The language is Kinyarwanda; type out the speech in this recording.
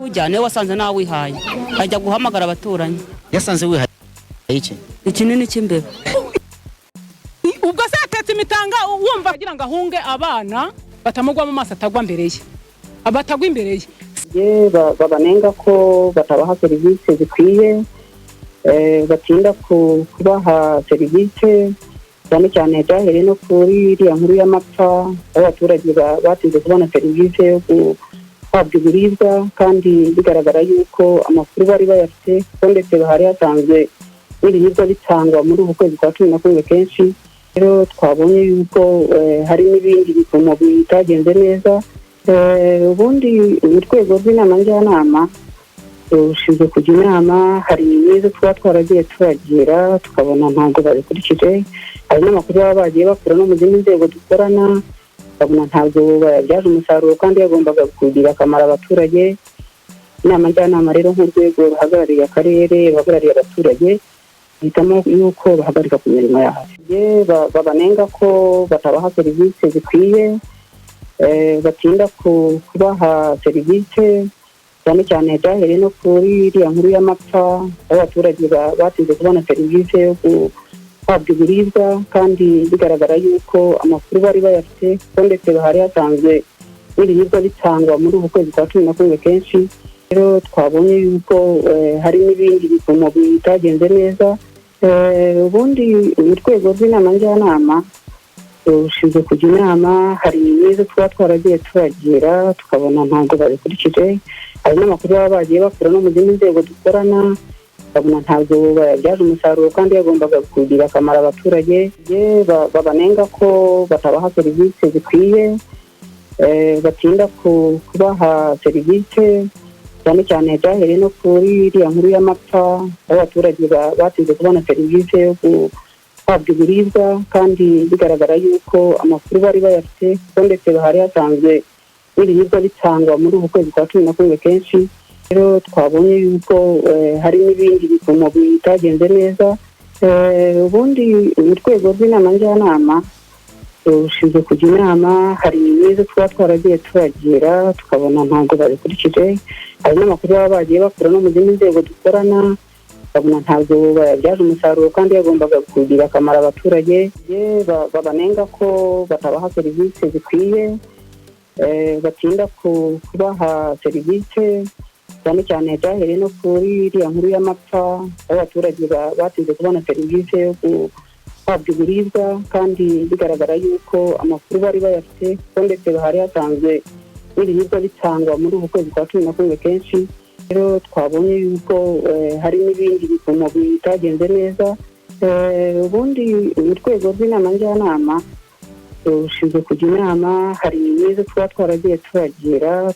kujya niwe wasanze nawe wihaye ajya guhamagara abaturanyi yasanze wihaye iki ikinini cy'imbeba ubwo se atetse imitanga wumva agira ngo ahunge abana batamugwa mu maso atagwa mbere ye abatagwa imbere ye babanenga ko batabaha serivisi zikwiye batinda kubaha serivisi cyane cyane byahereye no kuri iriya nkuru y'amapfa aho abaturage batinze kubona serivisi yo guhabwa ibiribwa kandi bigaragara yuko amakuru bari bayafite ko ndetse bahari hasanzwe n'ibiribwa bitangwa muri uku kwezi kwa 11 kenshi rero twabonye yuko hari n'ibindi bipimo bitagenze neza ubundi urwego rw'inama njyanama rushinzwe kujya inama hari n'izo tuba twaragiye turagira tukabona ntabwo babikurikije hari n'amakuru baba bagiye bakura no mu zindi nzego dukorana tukabona ntabwo bayabyaje umusaruro kandi yagombaga kugira akamaro abaturage inama njyanama rero nk'urwego ruhagarariye akarere ruhagarariye abaturage hitamo yuko bahagarika ku mirimo yabo babanenga ko batabaha serivisi zikwiye batinda kubaha serivisi cyane cyane byahereye no kuri iriya nkuru y'amapfa aho abaturage batinze kubona serivisi yo guhabwa ibiribwa kandi bigaragara yuko amakuru bari bayafite ko ndetse bahari hasanzwe n'ibiribwa bitangwa muri uku kwezi kwa 11 kenshi rero twabonye yuko hari n'ibindi bipimo bitagenze neza ubundi urwego rw'inama njyanama rushinzwe kujya inama hari n'izo tuba twaragiye turagira tukabona ntabwo babikurikije hari n'amakuru baba bagiye bakura no mu zindi nzego dukorana tukabona ntabwo bayabyaje umusaruro kandi yagombaga kugira akamaro abaturage babanenga ko batabaha serivisi zikwiye batinda kubaha serivisi cyane cyane byahereye no kuri iriya nkuru y'amapfa aho abaturage batinze kubona serivisi yo guhabwa ibiribwa kandi bigaragara yuko amakuru bari bayafite ko ndetse bahari hasanzwe n'ibiribwa bitangwa muri uku kwezi kwa 11 kenshi rero twabonye yuko hari n'ibindi bipimo bitagenze neza ubundi urwego rw'inama njyanama rushinzwe kujya inama hari n'izo tuba twaragiye turagira tukabona ntabwo babikurikije hari n'amakuru baba bagiye bakura no mu zindi nzego dukorana tukabona ntabwo bayabyaje umusaruro kandi yagombaga kugira akamaro abaturage babanenga ko batabaha serivisi zikwiye batinda kubaha serivisi cyane cyane byahereye no kuri iriya nkuru y'amapfa aho abaturage batinze kubona serivisi yo guhabwa ibiribwa kandi bigaragara yuko amakuru bari bayafite ko ndetse bahari hasanzwe n'ibiribwa bitangwa muri uku kwezi kwa 11 kenshi rero twabonye yuko hari n'ibindi bipimo bitagenze neza ubundi urwego rw'inama njyanama rushinzwe kujya inama hari n'izo tuba twaragiye turagira